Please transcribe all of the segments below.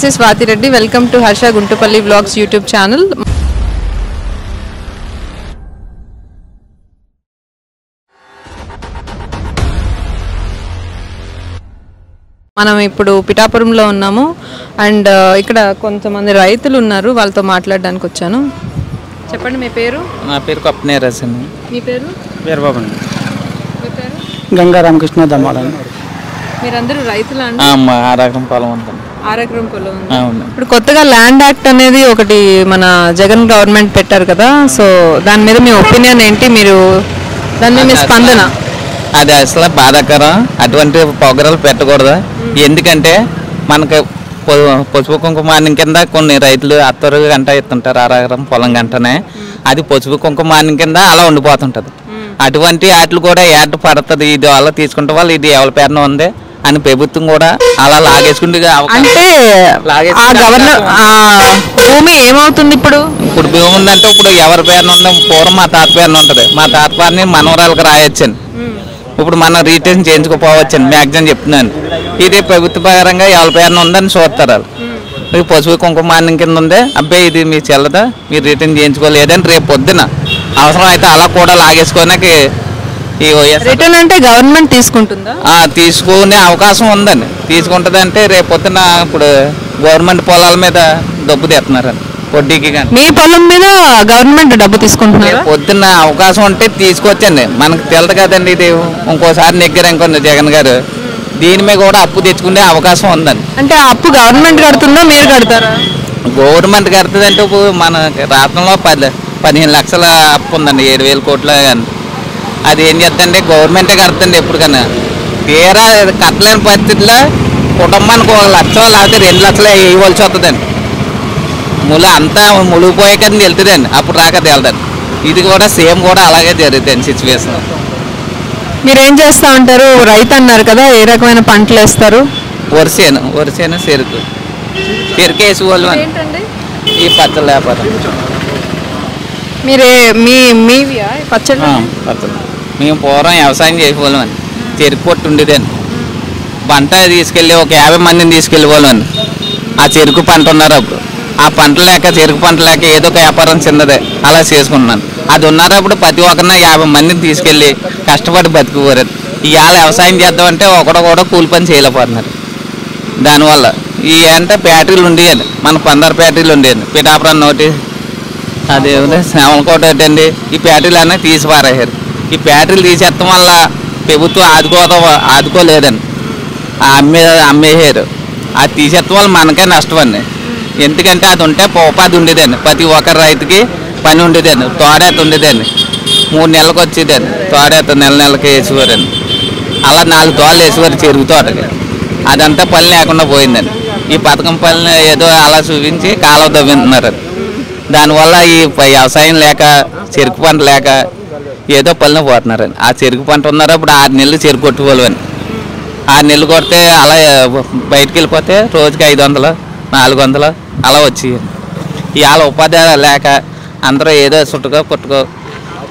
This is Swati Reddy. Welcome to Harsha Guntupalli Vlogs YouTube channel. మనం ఇప్పుడు పిఠాపురంలో ఉన్నాము అండ్ ఇక్కడ కొంతమంది రైతులు ఉన్నారు వాళ్ళతో మాట్లాడడానికి వచ్చాను. చెప్పండి మీ పేరు? నా పేరు కప్నేరస్ అండి. మీ పేరు? వీరబాబు అండి. మీ పేరు? గంగా రామకృష్ణ దమ్మాలని. మీరందరూ రైతులు అండి? ఆరాకం పొలం ఉంటుంది. ఆరాకరం పొలం ఉంది. అవును. ఇప్పుడు కొత్తగా ల్యాండ్ యాక్ట్ అనేది ఒకటి మన జగన్ గవర్నమెంట్ పెట్టారు కదా, సో దాని మీద మీ ఒపీనియన్ ఏంటి? మీరు దాని మీద మీ స్పందన? అది అసలు బాధాకరం. అటువంటి ప్రోగ్రాలు పెట్టకూడదు. ఎందుకంటే మనకి పసుపు కుంకుమార్ని కింద కొన్ని రైతులు అత్తరు గంట ఎత్తుంటారు, ఆరాకరం పొలం గంటనే. అది పసుపు కుంకుమార్ని కింద అలా ఉండిపోతుంటది. అటువంటి వాటిలు కూడా యాడ్ పడుతుంది. ఇది వాళ్ళ తీసుకుంటే వాళ్ళు ఇది ఎవరి పేరున ఉంది అని ప్రభుత్వం కూడా అలా లాగేసుకుంటే అంటే భూమి ఏమవుతుంది ఇప్పుడు? ఇప్పుడు భూమి ఉందంటే ఇప్పుడు ఎవరి పేరున ఉంది? పూర్వం మా తాత పేరున ఉంటుంది. మా తాత పేరుని మనవరాలకు రాయొచ్చండి. ఇప్పుడు మనం రీటైన్ చేయించుకోపోవచ్చండి. మ్యాక్సిమం చెప్తున్నాను. ఇది ప్రభుత్వ పరంగా ఎవరి పేరున ఉందని చూస్తారు వాళ్ళు. ఇది పశువు కుంకుమార్ని కింద ఉంది, అబ్బాయి ఇది మీ చెల్లదా, మీరు రిటర్న్ చేయించుకోలేదని రేపు పొద్దున అవసరం అయితే అలా కూడా లాగేసుకోనికి రిటర్న్ అంటే గవర్నమెంట్ తీసుకుంటుందా? తీసుకునే అవకాశం ఉందండి. తీసుకుంటుంది అంటే రేపు పొద్దున ఇప్పుడు గవర్నమెంట్ పొలాల మీద డబ్బు తెస్తున్నారండి వడ్డీకి. కానీ మీ పొలం మీద గవర్నమెంట్ డబ్బు తీసుకుంటున్నారు. పొద్దున్న అవకాశం ఉంటే తీసుకొచ్చండి. మనకు తెలదు కదండి. ఇది ఇంకోసారి నెగ్గారు ఇంకొన్ని జగన్ గారు, దీని మీద కూడా అప్పు తెచ్చుకునే అవకాశం ఉందండి. అంటే ఆ అప్పు గవర్నమెంట్ కడుతుందా మీరు కడతారా? గవర్నమెంట్ కడుతుంది అంటే ఇప్పుడు మన రాష్ట్రంలో 15 లక్షల అప్పు ఉందండి, 7,000 కోట్ల. కానీ అది ఏం చేద్దండి, గవర్నమెంటే కడుతుంది ఎప్పటికన్నా. తీరా కట్టలేని పరిస్థితుల్లో కుటుంబానికి 1 లక్ష లేకపోతే 2 లక్షలు వేయవలసి వస్తుందండి. అంతా మునిగిపోయే కదా వెళ్తుందండి, అప్పుడు రాక తేలదండి. ఇది కూడా సేమ్ కూడా అలాగే జరుగుతుంది సిచ్యువేషన్. మీరేం చేస్తూ ఉంటారు? రైతు అన్నారు కదా, ఏ రకమైన పంటలు వేస్తారు? వరిసేను చెరుకు వేసుకోవాలి. ఈ పచ్చళ్ళ వ్యాపారం. మీరే మీవియా పచ్చళ్ళు? పచ్చళ్ళు మేము పూర్వం వ్యవసాయం చేసేవాళ్ళం అండి. చెరుకు పొట్టు ఉండేదండి. పంట తీసుకెళ్ళి ఒక 50 మందిని తీసుకెళ్ళేవాళ్ళం అండి. ఆ చెరుకు పంట ఉన్నారు అప్పుడు. ఆ పంట లేక చెరుకు పంట లేక ఏదో ఒక వ్యాపారం చిన్నదే అలా చేసుకున్నాను. అది ఉన్నారు అప్పుడు ప్రతి ఒక్కరిన 50 మందిని తీసుకెళ్ళి కష్టపడి బతికిపోరారు. ఇవాళ వ్యవసాయం చేద్దామంటే ఒకడో కూడా కూలి పని చేయలేకపోతున్నారు. దానివల్ల ఈ అంటే బ్యాటరీలు ఉండేయండి, మన 15 బ్యాటరీలు ఉండేయండి. పిఠాపురం ఒకటి, అదేవిధంగా శ్యామలకోట ఏంటండి, ఈ బ్యాటరీలు అన్నీ తీసి పారేశారు. ఈ బ్యాటరీలు తీసేయడం వల్ల ప్రభుత్వం ఆదుకోలేదండి. అమ్మేసారు. అది తీసేయడం వల్ల మనకే నష్టం అండి. ఎందుకంటే అది ఉంటే ఉపాధి ఉండేదండి, ప్రతి ఒక్కరి రైతుకి పని ఉండేదండి. తోడేత ఉండేదండి, 3 నెలలకు వచ్చేదండి. తోడేత నెలకి వేసేవారండి. అలా 4 తోళ్ళు వేసేవారు చెరుకు తోటకి. అదంతా పని లేకుండా పోయిందండి. ఈ పథకం పని ఏదో అలా చూపించి కాలువ తవ్విస్తున్నారు. దానివల్ల ఈ వ్యవసాయం లేక చెరుకు పంట లేక ఏదో పనిలో పోతున్నారండి. ఆ చెరుకు పంట ఉన్నారు అప్పుడు 6 నెలలు చెరుకు కొట్టుకోవాలని. 6 నెలలు కొడితే అలా బయటకు వెళ్ళిపోతే రోజుకి 500, 400 అలా వచ్చి ఇవాళ ఉపాధి లేక అందరూ ఏదో చుట్టుకో పుట్టుకో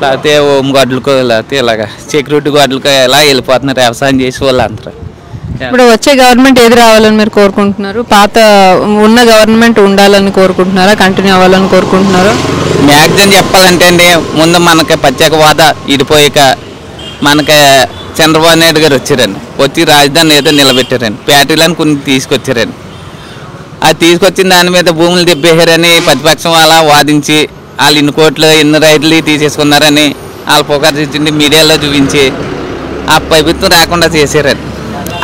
లేకపోతే హోమ్ గార్డులకో లేకపోతే ఇలాగా సెక్యూరిటీ గార్డులకో ఇలా వెళ్ళిపోతున్నారు వ్యవసాయం చేసే వాళ్ళు అందరూ. ఇప్పుడు వచ్చే గవర్నమెంట్ ఏది రావాలని మీరు కోరుకుంటున్నారు? పాత ఉన్న గవర్నమెంట్ ఉండాలని కోరుకుంటున్నారా, కంటిన్యూ అవ్వాలని కోరుకుంటున్నారా? మ్యాక్సిమం చెప్పాలంటే అండి, ముందు మనకి ప్రత్యేక హోదా ఇడిపోయాక మనకి చంద్రబాబు నాయుడు గారు వచ్చారండి. వచ్చి రాజధాని ఏదో నిలబెట్టారండి. ఫ్యాక్టరీలను కొన్ని తీసుకొచ్చారండి. అది తీసుకొచ్చిన దాని మీద భూములు తెప్పేశారని ప్రతిపక్షం అలా వాదించి వాళ్ళు ఇన్ని కోట్లు ఇన్ని రైతులు తీసేసుకున్నారని వాళ్ళు పొగర్చింది మీడియాలో చూపించి ఆ ప్రభుత్వం రాకుండా చేశారండి.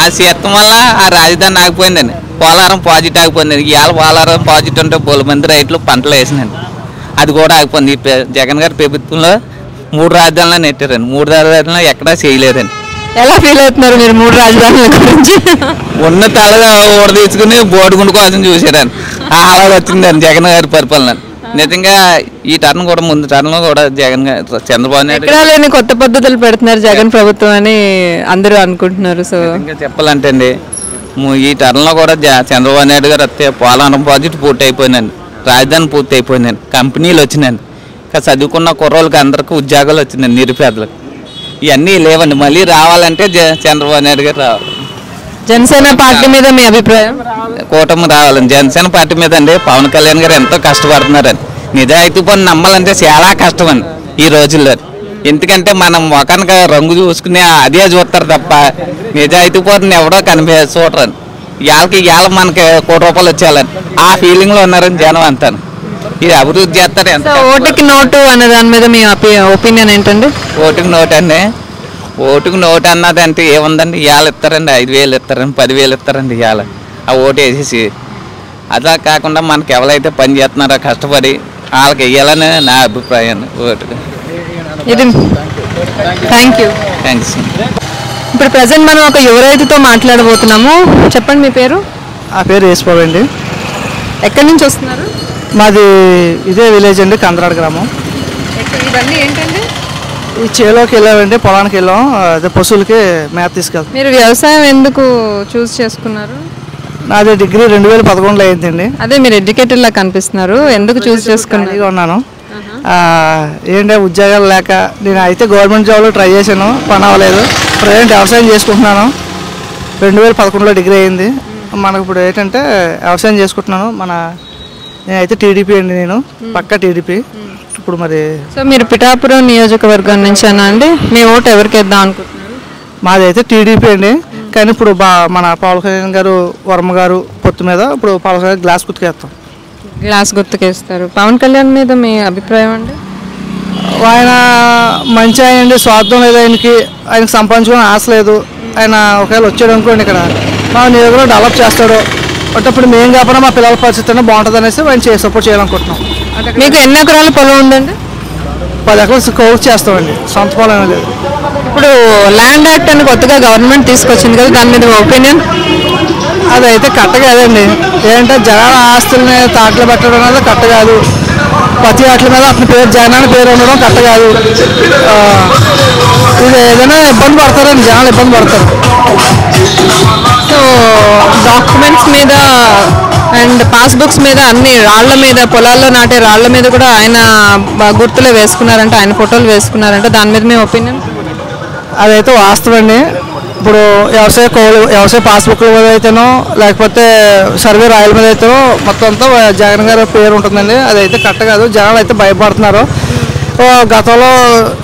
ఆ చేతం వల్ల ఆ రాజధాని ఆగిపోయిందండి. పోలవరం ప్రాజెక్ట్ ఆగిపోయిందండి. ఇవాళ పోలవరం ప్రాజెక్ట్ ఉంటే 10 మంది రైతులు పంటలు వేసినండి. అది కూడా ఆగిపోయింది. జగన్ గారి ప్రభుత్వంలో 3 రాజధానులు నెట్టారండి. 3 రాజధానులు ఎక్కడా చేయలేదండి. ఎలా ఫీల్ అవుతున్నారు మీరు 3 రాజధానుల గురించి? ఉన్న తల ఓడ తీసుకుని బోడుగుండు కోసం చూసారండి. అలా వచ్చిందండి జగన్ గారి పరిపాలన. నిజంగా ఈ టర్న్ కూడా ముందు టర్న్లో కూడా జగన్ గారు చంద్రబాబు నాయుడు ఎక్కడాలేని కొత్త పద్ధతులు పెడుతున్నారు జగన్ ప్రభుత్వం అని అందరూ అనుకుంటున్నారు. సో ఇంకా చెప్పాలంటే అండి, ఈ టర్న్లో కూడా చంద్రబాబు నాయుడు గారు వస్తే పోలవరం ప్రాజెక్ట్ పూర్తి అయిపోయిందండి. రాజధాని పూర్తి అయిపోయిందండి. కంపెనీలు వచ్చినాయండి. ఇంకా చదువుకున్న కుర్రోళ్ళకి అందరికీ ఉద్యోగాలు వచ్చినాయండి, నిరుపేదలకు. ఇవన్నీ లేవండి. మళ్ళీ రావాలంటే చంద్రబాబు నాయుడు గారు రావాలి. జనసేన పార్టీ మీద మీ అభిప్రాయం? కూటమి రావాలని జనసేన పార్టీ మీద అండి పవన్ కళ్యాణ్ గారు ఎంతో కష్టపడుతున్నారని. నిజాయితీ పని నమ్మాలంటే చాలా కష్టం అండి ఈ రోజుల్లో. ఎందుకంటే మనం మొఖానికి రంగు చూసుకుని అదే చూస్తారు తప్ప నిజాయితీ పని ఎవడో చూడరని. ఇవాళ మనకి ₹1 వచ్చేయాలని ఆ ఫీలింగ్లో ఉన్నారని జనం అంతాను. ఇది అభివృద్ధి చేస్తారు. ఎంత ఓటుకి నోటు అనే దాని మీద మీ ఒపీనియన్ ఏంటండి? ఓటుకి నోటు అండి, ఓటుకు నోటు అన్నదంటే ఏముందండి, ఇవాళ ఇస్తారండి 5,000 ఇస్తారండి, 10,000 ఇస్తారండి ఇవాళ ఆ ఓటు వేసేసి. అలా కాకుండా మనకి ఎవరైతే పని చేస్తున్నారో కష్టపడి వాళ్ళకి వెయ్యాలని నా అభిప్రాయం ఓటుకు. ఇది థ్యాంక్ యూ. థ్యాంక్స్. ఇప్పుడు ప్రజెంట్ మనం ఒక యువ రైతుతో మాట్లాడబోతున్నాము. చెప్పండి మీ పేరు? ఆ పేరు వేసిపోవు అండి. ఎక్కడి నుంచి వస్తున్నారు? మాది ఇదే విలేజ్ అండి, కందరాడ గ్రామం. ఇవన్నీ ఏంటండి? ఈ చేలోకి వెళ్ళామండి, పొలానికి వెళ్ళాం, అదే పశువులకి మేత తీసుకెళ్తాం. మీరు వ్యవసాయం ఎందుకు చూస్ చేసుకున్నారు? నాది డిగ్రీ 2011లో అయిందండి. అదే మీరు ఎడ్యుకేటెడ్ లా కనిపిస్తున్నారు, ఎందుకు చూస్ చేసుకున్నారు? ఖాళీగా ఉన్నాను. ఏంటంటే ఉద్యోగాలు లేక నేను అయితే గవర్నమెంట్ జాబ్లో ట్రై చేశాను, పని అవ్వలేదు. ప్రజెంట్ వ్యవసాయం చేసుకుంటున్నాను. 2011లో డిగ్రీ అయింది. మనకు ఇప్పుడు ఏంటంటే వ్యవసాయం చేసుకుంటున్నాను. నేనైతే టీడీపీ అండి, నేను పక్కా టీడీపీ. ఇప్పుడు మరి సో మీరు పిఠాపురం నియోజకవర్గం నుంచి అన్నా అండి, మీ ఓటు ఎవరికి వేద్దాం అనుకుంటున్నారు? మాది అయితే టీడీపీ అండి. కానీ ఇప్పుడు మన పవన్ కళ్యాణ్ గారు, వర్మ గారు పొత్తు మీద ఇప్పుడు పవన్ కళ్యాణ్ గ్లాస్ గుర్తుకేస్తాం. గ్లాస్ గుర్తుకేస్తారు. పవన్ కళ్యాణ్ మీద మీ అభిప్రాయం అండి? ఆయన మంచి ఆయన అండి, స్వార్థం లేదు ఆయనకి సంపాదించుకునే ఆశ లేదు. ఆయన ఒకవేళ వచ్చాడు అనుకోండి ఇక్కడ మా నియోజకవర్గం డెవలప్ చేస్తాడు అంటే ఇప్పుడు మేము కాకుండా మా పిల్లల పరిస్థితి బాగుంటుంది అనేసి ఆయన సపోర్ట్ చేయాలనుకుంటున్నాం. మీకు ఎన్ని ఎకరాల పొలం ఉందండి? 10 ఎకరాలు కౌట్ చేస్తామండి, సొంత పొలం ఏమీ లేదు. ఇప్పుడు ల్యాండ్ యాక్ట్ అని కొత్తగా గవర్నమెంట్ తీసుకొచ్చింది కదా, దాని మీద ఒపీనియన్? అదైతే కరెక్ట్ కాదండి. ఏంటంటే జనాల ఆస్తుల్ని తాకలు పెట్టడం అనేది కరెక్ట్ కాదు. ప్రతి వాటి మీద అతని పేరు జగన్ పేరు ఉండడం కరెక్ట్ కాదు. ఇది ఏదైనా ఇబ్బంది పడతారండి, జనాలు ఇబ్బంది పడతారు. సో డాక్యుమెంట్స్ మీద అండ్ పాస్బుక్స్ మీద అన్ని రాళ్ల మీద, పొలాల్లో నాటే రాళ్ల మీద కూడా ఆయన గుర్తులే వేసుకున్నారంటే, ఆయన ఫోటోలు వేసుకున్నారంటే దాని మీద మీ ఒపీనియన్? అదైతే వాస్తవం అండి. ఇప్పుడు వ్యవసాయ పాస్బుక్ల మీద అయితేనో లేకపోతే సర్వే రాయల మీద అయితేనో మొత్తం అంతా జగన్ గారి పేరు ఉంటుందండి. అదైతే కరెక్ట్ కాదు. జనాలు అయితే భయపడుతున్నారు. గతంలో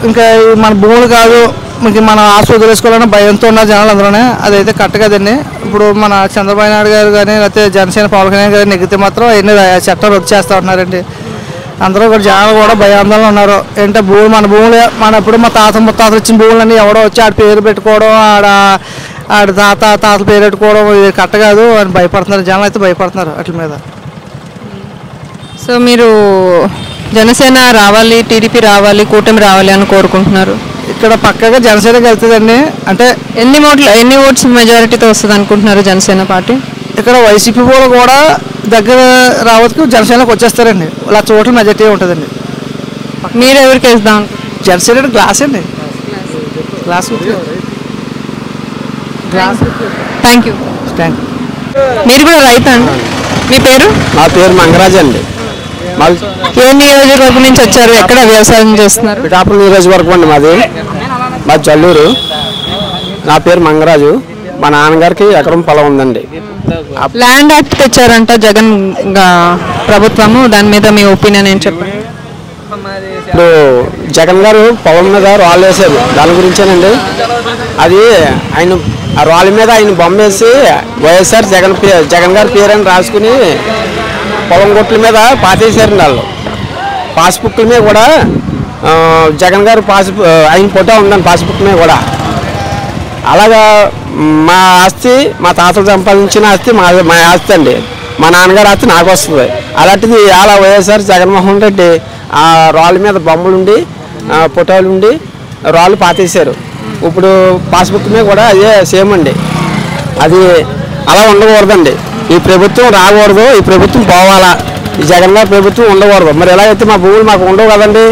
ఇంకా మన భూములు కాదు, ఇంక మన ఆస్తి వదిలేసుకోవాలని భయంతో ఉన్న జనాలు అందరూనే. అదైతే కరెక్ట్ కదండి. ఇప్పుడు మన చంద్రబాబు నాయుడు గారు కానీ లేకపోతే జనసేన పవన్ కళ్యాణ్ గారు నెగ్గితే మాత్రం ఎన్ని చట్టాలు రద్దు చేస్తూ ఉంటున్నారండి. అందరూ కూడా జనాలు కూడా భయాందోళన ఉన్నారు. ఏంటంటే మన భూములు ఇప్పుడు మా తాత ముత్తాతలు ఇచ్చిన భూములన్నీ ఎవడో వచ్చి ఆడ పేరు పెట్టుకోవడం, ఆడ తాతల పేరు పెట్టుకోవడం ఇది కరెక్ట్ కాదు అని భయపడుతున్నారు. జనాలు అయితే భయపడుతున్నారు వాటి మీద. సో మీరు జనసేన రావాలి, టీడీపీ రావాలి, కూటమి రావాలి అని కోరుకుంటున్నారు? ఇక్కడ పక్కగా జనసేనకి వెళ్తుందండి. అంటే ఎన్ని ఓట్స్ మెజారిటీతో వస్తుంది అనుకుంటున్నారు జనసేన పార్టీ? ఇక్కడ వైసీపీ వాళ్ళు కూడా దగ్గర రావద్దు, జనసేనకు వచ్చేస్తారండి. 1,00,000 ఓట్ల మెజారిటీ ఉంటుందండి. మీరు ఎవరికి వేద్దాం? జనసేన గ్లాస్ అండి, గ్లాస్. Thank you. మీరు కూడా రైతు అండి, మీ పేరు? నా పేరు మంగరాజు అండి. ఏ నియోజకవర్గం నుంచి వచ్చారు, ఎక్కడ వ్యవసాయం చేస్తున్నారు? పిఠాపురం నియోజకవర్గం అండి మాది జల్లూరు. నా పేరు మంగరాజు. మా నాన్నగారికి ఎకరం పొలం ఉందండి. ల్యాండ్ యాక్ట్ తెచ్చారంట జగన్ ప్రభుత్వము, దాని మీద మీ ఒపీనియన్ ఏం చెప్పండి? ఇప్పుడు జగన్ గారు పొలం మీద రాళ్ళు వేసారు, దాని గురించేనండి. అది ఆయన ఆ రాళ్ళ మీద ఆయన బొమ్మ వేసి వైఎస్ఆర్ జగన్ గారి పేరని రాసుకుని పొలం గొట్ల మీద పాతేసారండి వాళ్ళు. పాస్బుక్ల మీద కూడా జగన్ గారు ఆయన ఫోటో ఉందండి పాస్బుక్ మీద కూడా. అలాగా మా ఆస్తి, మా తాతలు సంపాదించిన ఆస్తి మా ఆస్తి అండి. మా నాన్నగారు ఆస్తి నాకు వస్తుంది. అలాంటిది అలా వైఎస్ఆర్ జగన్మోహన్ రెడ్డి ఆ రాళ్ళ మీద బొమ్మలుండి ఫోటోలు ఉండి రాళ్ళు పాతేశారు. ఇప్పుడు పాస్బుక్ మీద కూడా అదే సేమ్ అండి. అది అలా ఉండకూడదండి. ఈ ప్రభుత్వం రాకూడదు, ఈ ప్రభుత్వం పోవాలా, ఈ జగన్ గారి ప్రభుత్వం ఉండకూడదు. మరి ఎలాగైతే మా భూములు మాకు ఉండవు కదండి.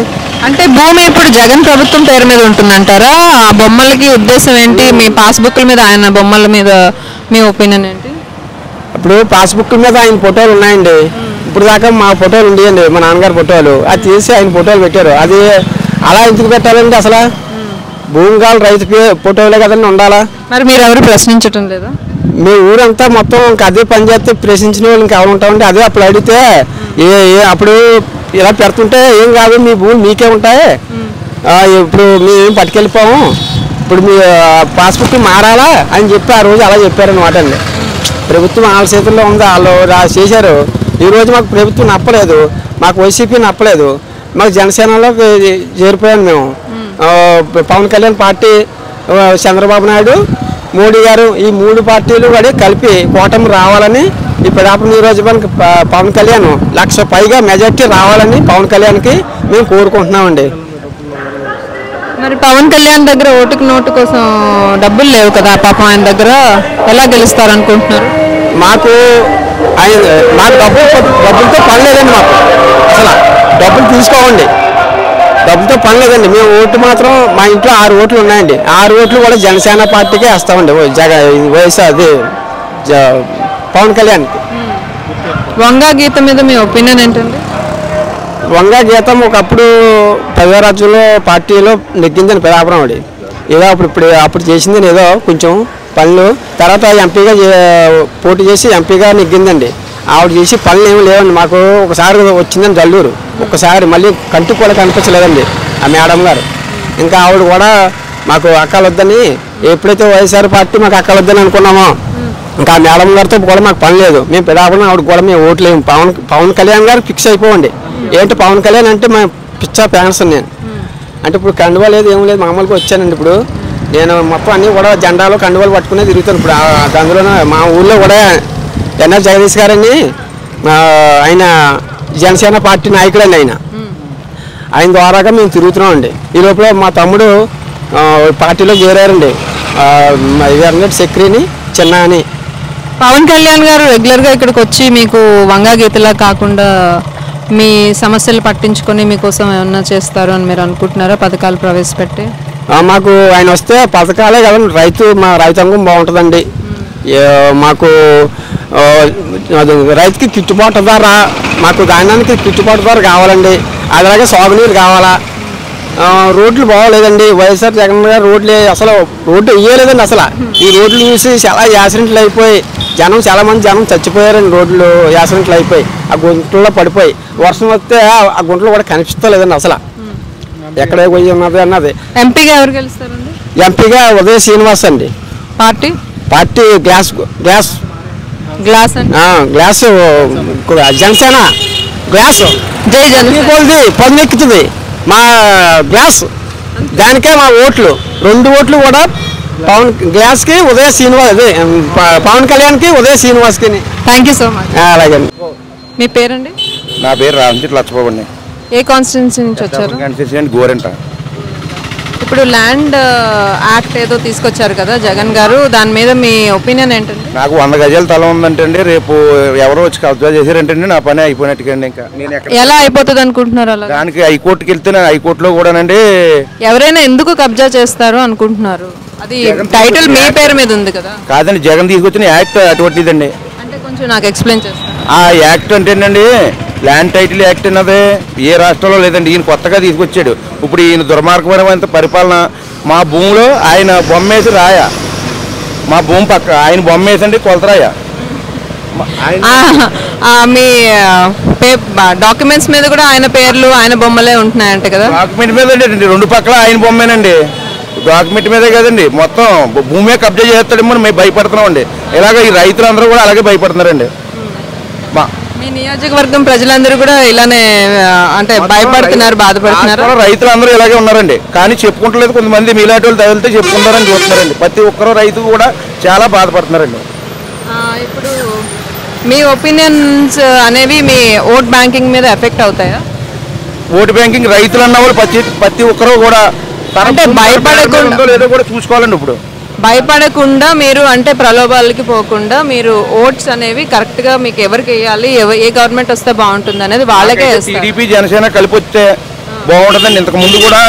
అంటే భూమి ఇప్పుడు జగన్ ప్రభుత్వం పేరు మీద ఉంటుందంటారా? ఆ బొమ్మలకి ఉద్దేశం ఏంటి? మీ పాస్బుక్ల మీద ఆయన బొమ్మల మీద మీ ఒపీనియన్ ఏంటి? ఇప్పుడు పాస్బుక్ల మీద ఆయన ఫోటోలు ఉన్నాయండి. ఇప్పుడు దాకా మా ఫోటోలు ఉండేయండి, మా నాన్నగారి ఫోటోలు. అది తీసి ఆయన ఫోటోలు పెట్టారు. అది అలా ఎందుకు పెట్టాలండి? అసలు భూమి కావాలి రైతు ఫోటోలే కదండి ఉండాలా. మరి మీరు ఎవరు ప్రశ్నించటం లేదా? మీ ఊరంతా మొత్తం ఇంకా అదే పని చేస్తే ప్రశ్నించిన వాళ్ళు ఇంకా ఎవరు ఉంటామంటే అదే అప్పుడు అడిగితే అప్పుడు ఇలా పెడుతుంటే ఏం కాదు మీ భూములు మీకే ఉంటాయి, ఇప్పుడు మేము పట్టుకెళ్ళిపోము, ఇప్పుడు మీ పాస్బుక్ మారాలా అని చెప్పి ఆ రోజు అలా చెప్పారనమాట అండి. ప్రభుత్వం వాళ్ళ చేతుల్లో ఉంది, వాళ్ళు చేశారు. ఈరోజు మాకు ప్రభుత్వం నప్పలేదు, మాకు వైసీపీ నప్పలేదు, మాకు జనసేనలో చేరిపోయాను మేము. పవన్ కళ్యాణ్ పార్టీ, చంద్రబాబు నాయుడు, మోడీ గారు ఈ 3 పార్టీలు కూడా కలిపి కూటమి రావాలని ఈ పిఠాపురం నియోజకవర్గానికి పవన్ కళ్యాణ్ 1,00,000 పైగా మెజార్టీ రావాలని పవన్ కళ్యాణ్కి మేము కోరుకుంటున్నామండి. మరి పవన్ కళ్యాణ్ దగ్గర ఓటుకు నోటు కోసం డబ్బులు లేవు కదా పాపం, ఆయన దగ్గర ఎలా గెలుస్తారు అనుకుంటున్నారు? మాకు డబ్బులతో పని లేదండి, మాకు అసలు డబ్బులు తీసుకోవండి, డబ్బులతో పని లేదండి. మేము ఓటు మాత్రం మా ఇంట్లో 6 ఓట్లు ఉన్నాయండి, 6 ఓట్లు కూడా జనసేన పార్టీకే వేస్తామండి. వైఎస్ఆర్ అది పవన్ కళ్యాణ్కి. వంగా గీత మీద మీ ఒపీనియన్ ఏంటండి? వంగా గీతం ఒకప్పుడు ప్రజారాజ్యంలో పార్టీలో నెగ్గిందని పిఠాపురం ఆవిడ ఏదో అప్పుడు చేసింది ఏదో కొంచెం పనులు. తర్వాత ఎంపీగా పోటీ చేసి ఎంపీగా నెగ్గిందండి. ఆవిడ చేసి పనులు ఏమి లేవండి. మాకు ఒకసారి వచ్చిందని జల్లూరు, ఒక్కసారి మళ్ళీ కంటికి కూడా కనిపించలేదండి ఆ మేడం గారు. ఇంకా ఆవిడ కూడా మాకు అక్కలొద్దని, ఎప్పుడైతే వైఎస్ఆర్ పార్టీ మాకు అక్కలొద్దని అనుకున్నామో ఇంకా ఆ మేడం గారితో కూడా మాకు పని లేదు. మేము పిఠాపురం ఆవిడ కూడా మేము ఓట్లేము. పవన్ కళ్యాణ్ గారు ఫిక్స్ అయిపోండి. ఏంటి పవన్ కళ్యాణ్ అంటే మా పిచ్చా ఫ్యాన్స్ నేను. అంటే ఇప్పుడు కండువా లేదు, ఏం లేదు, మామూలుగా వచ్చానండి. ఇప్పుడు నేను మొత్తం అన్నీ కూడా జెండాలు కండువాలు పట్టుకునే తిరుగుతాను. ఇప్పుడు అందులోనే మా ఊళ్ళో కూడా ఎన్ఆర్ జగదీష్ గారని ఆయన జనసేన పార్టీ నాయకుడండి. ఆయన ద్వారాగా మేము తిరుగుతున్నాం అండి. ఈ లోపల మా తమ్ముడు పార్టీలో చేరారండి, సెక్రటరీని చిన్న అని. పవన్ కళ్యాణ్ గారు రెగ్యులర్గా ఇక్కడికి వచ్చి మీకు వంగా గీతలా కాకుండా మీ సమస్యలు పట్టించుకొని మీకోసం ఏమన్నా చేస్తారు అని మీరు అనుకుంటున్నారా? పథకాలు ప్రవేశపెట్టి మాకు ఆయన వస్తే పథకాలే కదా, మా రైతాంగం బాగుంటుందండి. మాకు రైతుకి గిట్టుబాటు ధర, మాకు ధాన్యానికి గిట్టుబాటు ధర కావాలండి. అలాగే సాగునీరు కావాలా. రోడ్లు బాగోలేదండి. వైఎస్ఆర్ జగన్ గారు అసలు రోడ్డు వేయలేదండి. అసలు ఈ రోడ్లు చూసి చాలా యాక్సిడెంట్లు అయిపోయి చాలా మంది జనం చచ్చిపోయారండి. రోడ్లు యాక్సిడెంట్లు అయిపోయి ఆ గుంటల్లో పడిపోయి వర్షం వస్తే ఆ గుంటలు కూడా కనిపిస్తలేదండి. అసలు ఎక్కడ పోయి ఉన్నది అన్నది. ఎంపీగా ఎవరు గెలుస్తారండి? ఎంపీగా ఉదయ శ్రీనివాస్ అండి. పార్టీ గ్లాస్ జనసేన గ్లాస్ పొందెక్కుతుంది మా గ్లాస్. దానికే మా ఓట్లు 2 ఓట్లు కూడా గ్లాస్కి ఉదయ శ్రీనివాస్, అదే పవన్ కళ్యాణ్కి ఉదయ శ్రీనివాస్కి. Thank you so much. అలాగే. మీ పేరండి? నా పేరు రామచిట్ లక్ష్మబాబు అండి. ఏ కాన్స్టిట్యున్సీ నుంచి వచ్చారు? గోరెంట. ఇప్పుడు ల్యాండ్ యాక్ట్ ఏదో తీసుకొచ్చారు కదా జగన్ గారు, దాని మీద మీ ఒపీనియన్ ఏంటండి? నాకు 100 గజాల తల ఉందంటే అండి, రేపు ఎవరో వచ్చి కబ్జా చేశారంటే నా పని అయిపోయినట్టుగా. ఇంకా నేను ఎలా అయిపోతుంది అనుకుంటున్నారు? అలా దానికి హైకోర్టుకి వెళ్తే హైకోర్టులో కూడానండి ఎవరైనా ఎందుకు కబ్జా చేస్తారు అనుకుంటున్నారు? అది టైటిల్ మీ పేరు మీద ఉంది కదా. కాదండి, జగన్ తీసుకొచ్చిన యాక్ట్ అటువంటిదండి. అంటే కొంచెం నాకు ఎక్స్ప్లెయిన్ చేస్తాను. ఆ యాక్ట్ అంటేనండి ల్యాండ్ టైటిల్ యాక్ట్ అన్నది ఏ రాష్ట్రంలో లేదండి. ఈయన కొత్తగా తీసుకొచ్చాడు. ఇప్పుడు ఈయన దుర్మార్గపరమైన పరిపాలన. మా భూమిలో ఆయన బొమ్మేసి రాయ, మా భూమి పక్క ఆయన బొమ్మేసండి కొలతరాయ. మీ డాక్యుమెంట్స్ మీద కూడా ఆయన పేర్లు ఆయన బొమ్మలే ఉంటున్నాయంట కదా? డాక్యుమెంట్ మీద అండి 2 పక్కల ఆయన బొమ్మేనండి. డాక్యుమెంట్ మీదే కదండి, మొత్తం భూమే కబ్జా చేస్తాడేమో మేము భయపడుతున్నాం అండి. ఇలాగ ఈ రైతులందరూ కూడా అలాగే భయపడుతున్నారండి. మీ నియోజకవర్గం ప్రజలందరూ కూడా ఇలానే అంటే భయపడుతున్నారు, బాధపడుతున్నారు. రైతులందరూ ఇలాగే ఉన్నారండి, కానీ చెప్పుకుంటలేదు. కొంతమంది మీలాంటి వాళ్ళు తగిలితే చెప్పుకుంటారని చూస్తున్నారండి. ప్రతి ఒక్కరూ రైతు కూడా చాలా బాధపడుతున్నారండి. ఇప్పుడు మీ ఒపీనియన్స్ అనేవి మీ ఓట్ బ్యాంకింగ్ మీద ఎఫెక్ట్ అవుతాయా? ఓటు బ్యాంకింగ్ రైతులు అన్న వాళ్ళు ప్రతి ఒక్కరూ కూడా అంటే భయపడకుండా లేదో కూడా చూసుకోవాలండి. ఇప్పుడు భయపడకుండా మీరు అంటే ప్రలోభాలకి పోకుండా మీరు ఓట్స్ అనేవి కరెక్ట్ గా మీకు ఎవరికి వేయాలి, ఏ గవర్నమెంట్ వస్తే బాగుంటుంది అనేది వాళ్ళకే. టీడీపీ జనసేన కలిపి వస్తే బాగుంటుందండి. ఇంతకు ముందు కూడా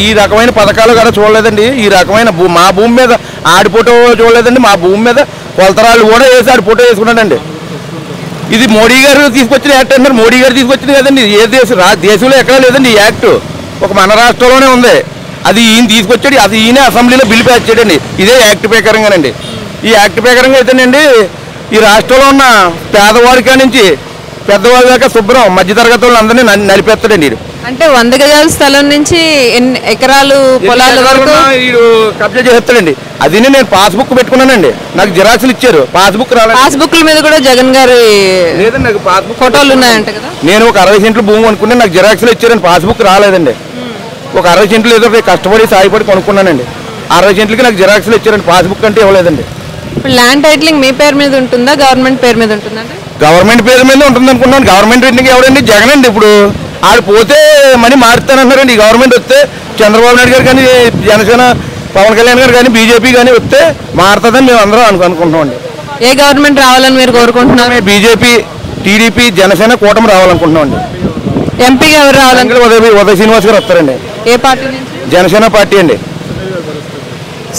ఈ రకమైన పథకాలు కూడా చూడలేదండి. ఈ రకమైన మా భూమి మీద ఆడిపోటో చూడలేదండి. మా భూమి మీద కొలతరాళ్ళు కూడా వేసి ఆడిపోటో వేసుకున్నాడండి. ఇది మోడీ గారు తీసుకొచ్చిన యాక్ట్ అంటారు. మోడీ గారు తీసుకొచ్చింది కదండి. ఏ దేశంలో ఎక్కడా లేదండి ఈ యాక్ట్. ఒక మన రాష్ట్రంలోనే ఉంది. అది ఈయన తీసుకొచ్చాడు. అది ఈయన అసెంబ్లీలో బిల్ పాస్ చేయడండి. ఇదే యాక్ట్ ప్రకారంగానండి. ఈ యాక్ట్ ప్రకారంగా అయితేనండి ఈ రాష్ట్రంలో ఉన్న పేదవాడికా నుంచి పెద్దవాళ్ళ దాకా శుభ్రం మధ్యతరగతి వాళ్ళందరినీ నలిపేస్తాడండి వీడు. అంటే 100 గజాల స్థలం నుంచి ఎన్ని ఎకరాలు పొలాల వరకు వీడు కబ్జా చేస్తాడండి. అది నేను పాస్బుక్ పెట్టుకున్నానండి, నాకు జిరాక్స్లు ఇచ్చారు, పాస్బుక్ రాలేదు. పాస్బుక్ల మీద కూడా జగన్ గారి లేదండి, నాకు పాస్బుక్ ఫోటోలు ఉన్నాయంట కదా. నేను ఒక 60 సెంట్లు భూమి కొనుక్కున్నా, నాకు జిరాక్స్లు ఇచ్చారండి, పాస్బుక్ రాలేదండి. ఒక 60 సెంట్లు ఏదో కష్టపడి సాయపడి కొనుక్కున్నానండి, 60 సెంట్లకి నాకు జిరాక్స్లు ఇచ్చారండి, పాస్బుక్ అంటే ఇవ్వలేదండి. ఇప్పుడు ల్యాండ్ టైటిలింగ్ మీ పేరు మీద ఉంటుందా గవర్నమెంట్ పేరు మీద ఉంటుందంటే? గవర్నమెంట్ పేరు మీద ఉంటుంది అనుకున్నాను. గవర్నమెంట్ రేటింగ్ ఎవడండి? జగన్ అండి. ఇప్పుడు ఆడు పోతే మనీ మారుతానంటున్నారండి. ఈ గవర్నమెంట్ వస్తే చంద్రబాబు నాయుడు గారు కానీ, జనసేన పవన్ కళ్యాణ్ గారు కానీ, బీజేపీ కానీ వస్తే మారుతుందని మేము అందరం అనుకుంటున్నామండి. ఏ గవర్నమెంట్ రావాలని మీరు కోరుకుంటున్నారు? బీజేపీ, టీడీపీ, జనసేన కూటమి రావాలనుకుంటున్నామండి. ఎంపీగా ఎవరు రావాలంటే? ఉదయ శ్రీనివాస్ గారు వస్తారండి. ఏ పార్టీ నుంచి? జనసేన పార్టీ అండి.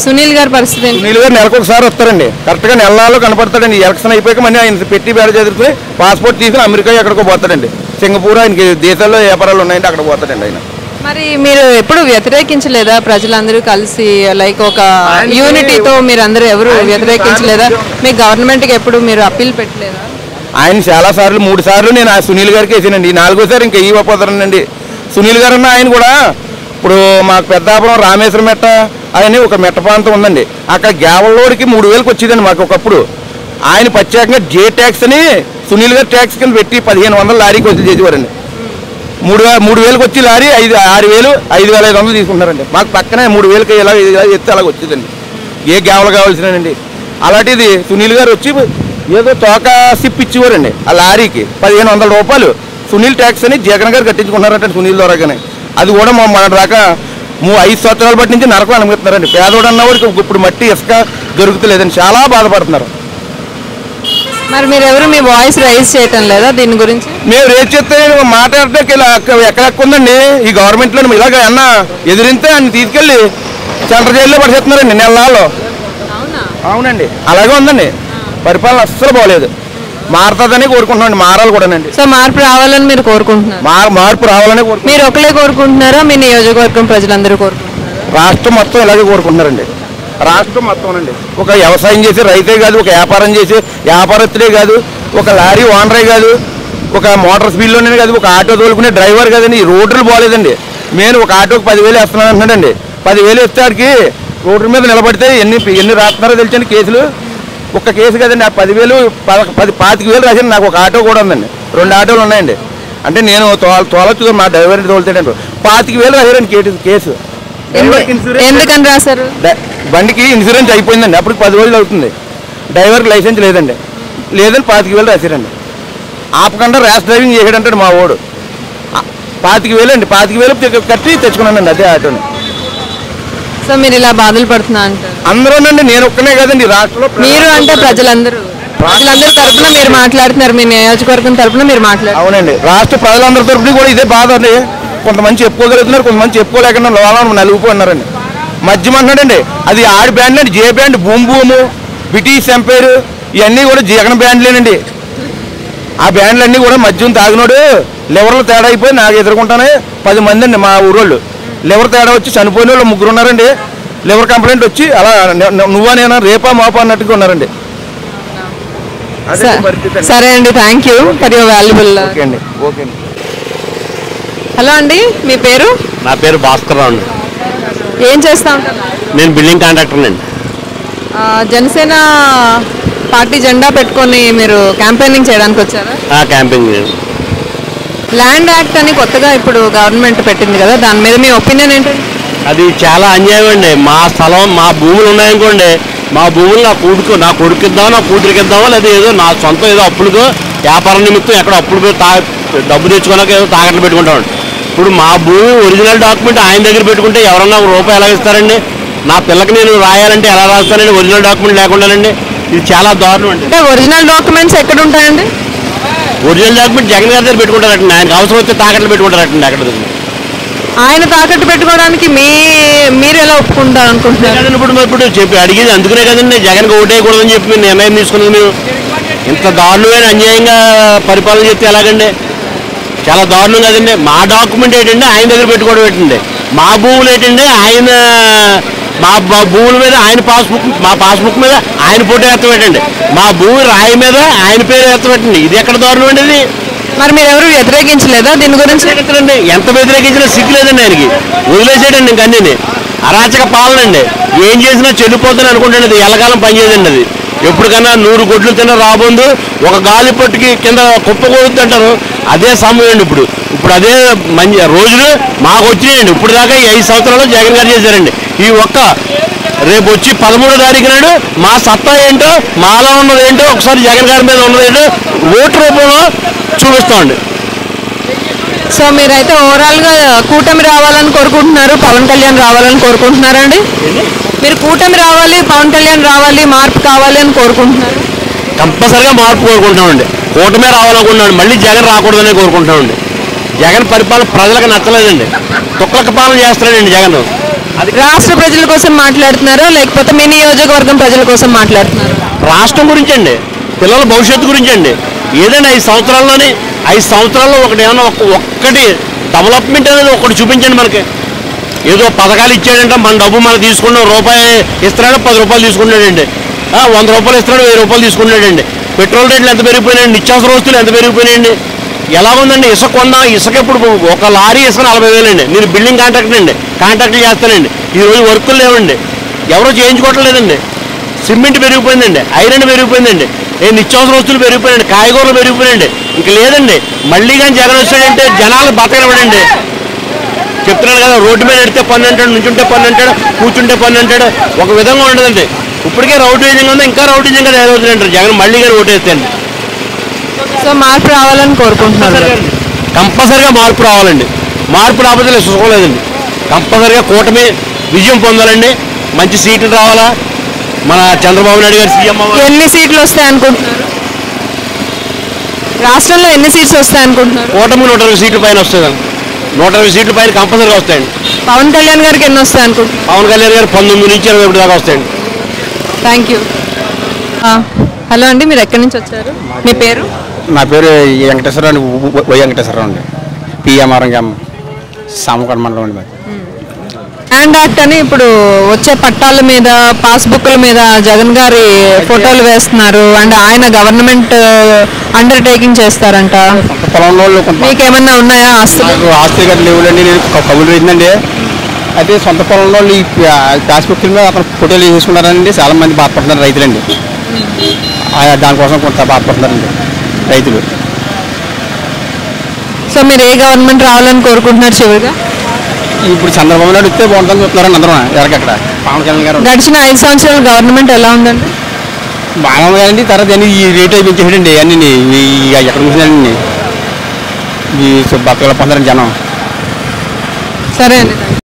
సునీల్ గారి పరిస్థితి ఏంటి? సునీల్ గారు నెలకు ఒకసారి వస్తారండి, కరెక్ట్గా నెలలో కనపడతాడండి. ఎలక్షన్ అయిపోయాక మళ్ళీ ఆయన పెట్టి బేడ చదువుకుని పాస్పోర్ట్ తీసుకుని అమెరికా ఎక్కడికో పోతాడండి. సింగపూర్, ఆయనకి దేశాల్లో వ్యాపారాలు ఉన్నాయంటే అక్కడ పోతాడండి ఆయన. మరి మీరు ఎప్పుడు వ్యతిరేకించలేదా? ప్రజలందరూ కలిసి లైక్ ఒక యూనిటీతో మీరు అందరూ ఎవరు వ్యతిరేకించలేదా? మీ గవర్నమెంట్కి ఎప్పుడు మీరు అప్పీల్ పెట్టలేదా? ఆయన చాలా సార్లు, 3 సార్లు నేను ఆ సునీల్ గారికి వేసానండి. 4ఓసారి ఇంకా ఇవ్వపోతానండి. సునీల్ గారు ఆయన కూడా ఇప్పుడు మాకు పెద్దాపురం రామేశ్వరం మెట్ట అని ఒక మెట్ట ప్రాంతం ఉందండి, అక్కడ గ్యావల్లోడికి 3000కి వచ్చేదండి మాకు ఒకప్పుడు. ఆయన ప్రత్యేకంగా జే ట్యాక్స్ అని సునీల్ గారు ట్యాక్స్ కింద పెట్టి 1500 లారీకి వచ్చి చేసేవారండి. 3000కి వచ్చి లారీ 6000, 5500 తీసుకుంటారండి. మాకు పక్కనే 3000కి ఇలా ఎత్తే అలాగ వచ్చేదండి, ఏ గ్యావలు కావాల్సినండి. అలాంటిది సునీల్ గారు వచ్చి ఏదో తోక సిప్ ఇచ్చేవారండి ఆ లారీకి 1500 రూపాయలు సునీల్ ట్యాక్స్ అని జగన్ గారు కట్టించుకున్నారంటే సునీల్ ద్వారాగానే. అది కూడా మన దాకా 5 సంవత్సరాల బట్టి నుంచి నరకం అనుమతిస్తున్నారండి. పేదోడు అన్నవాడికి ఇప్పుడు మట్టి ఇసుక దొరుకుతలేదండి, చాలా బాధపడుతున్నారు. మరి మీరు ఎవరు మీ వాయిస్ రైజ్ చేయటం లేదా దీని గురించి? మేము రేట్ చేస్తే మాట్లాడటానికి ఇలా ఎక్కడెక్క ఉందండి ఈ గవర్నమెంట్లో. ఇలాగ అన్న ఎదిరితే ఆయన తీసుకెళ్ళి సెంట్రల్ జైల్లో పడిచేస్తున్నారండి నెలలో. అవునండి, అలాగే ఉందండి. పరిపాలన అస్సలు బాగోలేదు. మారుతుందని కోరుకుంటున్నాండి, మారాలి కూడానండి. సో మార్పు రావాలని మీరు కోరుకుంటున్నారు? మార్పు రావాలని మీరు ఒకలే కోరుకుంటున్నారా? మీ నియోజకవర్గం ప్రజలందరూ కోరుకుంటున్నారు? రాష్ట్రం మొత్తం ఇలాగే కోరుకుంటున్నారండి. రాష్ట్రం మొత్తం అండి. ఒక వ్యవసాయం చేసే రైతే కాదు, ఒక వ్యాపారం చేసే వ్యాపారస్తులే కాదు, ఒక లారీ ఓనరే కాదు, ఒక మోటార్ స్పీడ్లోనే కాదు, ఒక ఆటో తోలుకునే డ్రైవర్ కాదండి. ఈ రోడ్లు బాగోలేదండి. నేను ఒక ఆటోకి 10,000 వేస్తున్నాను అంటున్నాడండి. 10,000 ఇస్తే ఆడికి రోడ్ల మీద నిలబడితే ఎన్ని రాస్తున్నారో తెలిసండి కేసులు. ఒక్క కేసు కదండి, ఆ 10,000 25,000 రాశాను. నాకు ఒక ఆటో కూడా ఉందండి, 2 ఆటోలు ఉన్నాయండి. అంటే నేను తోలొచ్చు, మా డ్రైవర్ తోలుతాడండి. 25,000 రాశారండి కేసు. ఎందుకని రాశారు? బండికి ఇన్సూరెన్స్ అయిపోయిందండి, అప్పుడు 10 రోజులు అవుతుంది. డ్రైవర్కి లైసెన్స్ లేదండి, లేదని 25,000 రాశారండి. ఆపకుండా ర్యాష్ డ్రైవింగ్ చేసాడంటాడు మా వాడు. 25,000 అండి, 25,000 కట్టి తెచ్చుకున్నానండి అదే ఆటోని. సో మీరు ఇలా బాధలు పడుతున్నా అంటారు? అందరూనండి, నేను ఒక్కనే కదండి రాష్ట్రంలో. మీరు అంటే ప్రజలందరూ తరఫున మీరు మాట్లాడుతున్నారు, మీ నియోజకవర్గం తరఫున మీరు మాట్లాడుతున్నారు. అవునండి, రాష్ట్ర ప్రజలందరి తరఫున కూడా ఇదే బాధ అండి. కొంతమంది చెప్పుకోగలుగుతున్నారు, కొంతమంది చెప్పుకోలేకుండా లోపల నలిగిపోతున్నారండి. మద్యం అంటున్నాడండి, అది ఆడి బ్యాండ్ అండి, జే band, boom boom, British empire, ఇవన్నీ కూడా జగన్ బ్యాండ్లేనండి. ఆ బ్యాండ్లన్నీ కూడా మద్యం తాగినోడు లివర్లో తేడా అయిపోయి నాకు ఎదుర్కొంటానే 10 మంది అండి మా ఊరోళ్ళు. లివర్ తేడా వచ్చి చనిపోయిన వాళ్ళు 3 ఉన్నారండి. లివర్ కంప్లైంట్ వచ్చి అలా నువ్వా నేనా రేపా మాపా అన్నట్టుగా ఉన్నారండి. సరే అండి, thank you for your valuable. Okay అండి, ఓకే అండి. హలో అండి, మీ పేరు? నా పేరు భాస్కర్ అండి. ఏం చేస్తా ఉంటారు? నేను బిల్డింగ్ కాంట్రాక్టర్ అండి. జనసేన పార్టీ జెండా పెట్టుకొని మీరు క్యాంపెయినింగ్ చేయడానికి వచ్చారా? క్యాంపింగ్. ల్యాండ్ యాక్ట్ అని కొత్తగా ఇప్పుడు గవర్నమెంట్ పెట్టింది కదా, దాని మీద మీ ఒపీనియన్ ఏంటండి? అది చాలా అన్యాయం అండి. మా స్థలం, మా భూములు ఉన్నాయనుకోండి, మా భూములు నా కొడుకు ఇద్దామో నా కూతురికి ఇద్దామో, లేదా ఏదో నా సొంతం ఏదో అప్పులుగా వ్యాపార నిమిత్తం ఎక్కడ అప్పులు డబ్బు తెచ్చుకోలేక ఏదో తాకట్లు పెట్టుకుంటామండి. ఇప్పుడు మా భూమి ఒరిజినల్ డాక్యుమెంట్ ఆయన దగ్గర పెట్టుకుంటే ఎవరన్నా ₹1 ఎలా ఇస్తారండి? నా పిల్లకి నేను రాయాలంటే ఎలా రాస్తానండి ఒరిజినల్ డాక్యుమెంట్ లేకుండానండి? ఇది చాలా దారుణం అండి. అంటే ఒరిజినల్ డాక్యుమెంట్స్ ఎక్కడ ఉంటాయండి? ఒరిజినల్ డాక్యుమెంట్ జగన్ గారి దగ్గర పెట్టుకుంటారటండి. ఆయనకు అవసరం వస్తే తాకట్లు పెట్టుకుంటారటండి అక్కడ. ఆయన తాకట్టు పెట్టుకోవడానికి మీరు ఎలా ఒప్పుకుంటారు అనుకుంటున్నారు? ఇప్పుడు చెప్పి అడిగేది అందుకునే కదండి, జగన్కి ఓటేయకూడదని చెప్పి మేము నిర్ణయం తీసుకున్నది. మేము ఇంత దారుణమైన అన్యాయంగా పరిపాలన చెప్తే ఎలాగండి? చాలా దారుణం కదండి. మా డాక్యుమెంట్ ఏంటంటే ఆయన దగ్గర పెట్టుకోవడం ఏంటండి, మా భూములు ఏంటంటే ఆయన మా భూముల మీద ఆయన పాస్బుక్, మా పాస్బుక్ మీద ఆయన ఫోటో ఎత్తబెట్టండి, మా భూమి రాయి మీద ఆయన పేరు ఎత్తబెట్టండి. ఇది ఎక్కడ దారుణం అండి ఇది? మరి మీరు ఎవరు వ్యతిరేకించలేదా దీని గురించి? ఎంత వ్యతిరేకించినా సిగ్గు లేదండి ఆయనకి, వదిలేసేయండి ఇంక అన్నీ. అరాచక పాలన అండి, ఏం చేసినా చెల్లిపోతుంది అనుకుంటాను. అది ఎల్లకాలం పనిచేయదండి. అది ఎప్పటికన్నా 100 గొడ్లు తిన్న రాబోందు ఒక గాలి పట్టుకి కింద కుప్ప కొడుతుంటారు. అదే సమయం అండి ఇప్పుడు. అదే మంచి రోజులు మాకు వచ్చినాయండి. ఇప్పుడు దాకా ఈ 5 సంవత్సరాలు జగన్ గారు చేశారండి. ఈ రేపు వచ్చి 13వ తారీఖు నాడు మా సత్తా ఏంటో, మాలో ఉన్నది ఏంటో, ఒకసారి జగన్ గారి మీద ఉన్నది ఏంటో ఓటు రూపంలో చూపిస్తామండి. సో మీరైతే ఓవరాల్గా కూటమి రావాలని కోరుకుంటున్నారు, పవన్ కళ్యాణ్ రావాలని కోరుకుంటున్నారండి? మీరు కూటమి రావాలి, పవన్ కళ్యాణ్ రావాలి, మార్పు కావాలి అని కోరుకుంటున్నారు? కంపల్సరిగా మార్పు కోరుకుంటున్నామండి. కూటమే రావాలనుకుంటున్నాడు, మళ్ళీ జగన్ రాకూడదని కోరుకుంటున్నామండి. జగన్ పరిపాలన ప్రజలకు నచ్చలేదండి, తుక్కలక పాలన చేస్తున్నాడండి జగన్. అది రాష్ట్ర ప్రజల కోసం మాట్లాడుతున్నారా లేకపోతే మీ నియోజకవర్గం ప్రజల కోసం మాట్లాడుతున్నారా? రాష్ట్రం గురించి అండి, పిల్లల భవిష్యత్తు గురించి అండి. ఏదైనా 5 సంవత్సరాల్లోనే 5 సంవత్సరాల్లో ఒకటి ఏమన్నా ఒక్కటి డెవలప్మెంట్ అనేది ఒకటి చూపించండి మనకి. ఏదో పథకాలు ఇచ్చాడంటే మన డబ్బు మనం తీసుకున్నాం, రూపాయి ఇస్తున్నాడు 10 రూపాయలు తీసుకున్నాడండి, 100 రూపాయలు ఇస్తున్నాడు 1000 రూపాయలు తీసుకున్నాడండి. పెట్రోల్ రేట్లు ఎంత పెరిగిపోయినాయండి, నిత్యావసర వస్తువులు ఎంత పెరిగిపోయినాయండి. ఎలా ఉందండి? ఇసుక కొన్నా, ఇసుక ఇప్పుడు ఒక లారీ ఇసుక 40,000 అండి. నేను బిల్డింగ్ కాంట్రాక్టర్ అండి, కాంట్రాక్ట్లు చేస్తానండి. ఈరోజు వర్కులు లేవండి, ఎవరో చేయించుకోవట్లేదండి. సిమెంట్ పెరిగిపోయిందండి, ఐరన్ పెరిగిపోయిందండి, నిత్యావసర వస్తువులు పెరిగిపోయాయండి, కాయగూరలు పెరిగిపోయాయండి. ఇంక లేదండి. మళ్ళీ కానీ జగన్ వచ్చాడంటే జనాలు బతకనివ్వడండి. చెప్తున్నాడు కదా, రోడ్డు మీద ఎడితే పన్ను అంటాడు, నుంచుంటే పన్ను అంటాడు, కూర్చుంటే పన్ను అంటాడు. ఒక విధంగా ఉండదండి. ఇప్పటికే రౌడీజంగా ఉంది, ఇంకా రౌడీజంగా తయారవుతుందంటారు జగన్ మళ్ళీ కానీ ఓటేస్తాయండి. సో మార్పు రావాలని కోరుకుంటున్నారు? కంపల్సరిగా మార్పు రావాలండి. మార్పు రాకపోతే చూసుకోలేదండి. కంపల్సరిగా కూటమి విజయం పొందాలండి. మంచి సీట్లు రావాలా. మన చంద్రబాబు నాయుడు గారు సీఎం ఎన్ని సీట్లు వస్తాయి అనుకుంటున్నారు? రాష్ట్రంలో ఎన్ని సీట్స్ వస్తాయి అనుకుంటున్నారు? కూటమి 120 సీట్ల పైన వస్తుందండి. 120 సీట్ల పైన కంపల్సరీగా వస్తాయండి. పవన్ కళ్యాణ్ గారికి ఎన్ని వస్తాయి అనుకుంటున్నారు? పవన్ కళ్యాణ్ గారు 19 నుంచి 21 దాకా వస్తాయండి. Thank you. హలో అండి, మీరు ఎక్కడి నుంచి వచ్చారు? మీ పేరు? నా పేరు వెంకటేశ్వరరావు అండి, వై వెంకటేశ్వరరావు అండి, పిఎంఆర్ఎం సామకొండ మండలం అండి. హ్యాండ్ యాక్ట్ అని ఇప్పుడు వచ్చే పట్టాల మీద, పాస్బుక్ల మీద జగన్ గారి ఫోటోలు వేస్తున్నారు అండ్ ఆయన గవర్నమెంట్ అండర్టేకింగ్ చేస్తారంట. పొలంలో మీకు ఏమన్నా ఉన్నాయా ఆస్తులు? ఆస్తులు గట్రా లేవులండి. నేను కబులు వేసిందండి. అయితే సొంత పొలంలో ఈ పాస్బుక్ మీద అక్కడ ఫోటోలు వేసుకున్నారండి. చాలా మంది బాధపడుతున్నారు రైతులండి. దానికోసం కొంత బాధపడుతున్నారండి రైతులు. సో మీరు ఏ గవర్నమెంట్ రావాలని కోరుకుంటున్నారు చివరిగా? ఇప్పుడు చంద్రబాబు నాయుడు వస్తే బాగుంటుందని చెప్తున్నారండి అందరూ. ఎవరికక్కడ పవన్ కళ్యాణ్ గారు గడిచిన 5 సంవత్సరాల గవర్నమెంట్ ఎలా ఉందండి? బాగా ఉంది కదండి. తర్వాత అన్ని ఈ రేట్ అయిపోయించండి. అన్నీ ఎక్కడ చూసినాయండి ఈ బతకలు పొందారండి జనం. సరే అండి.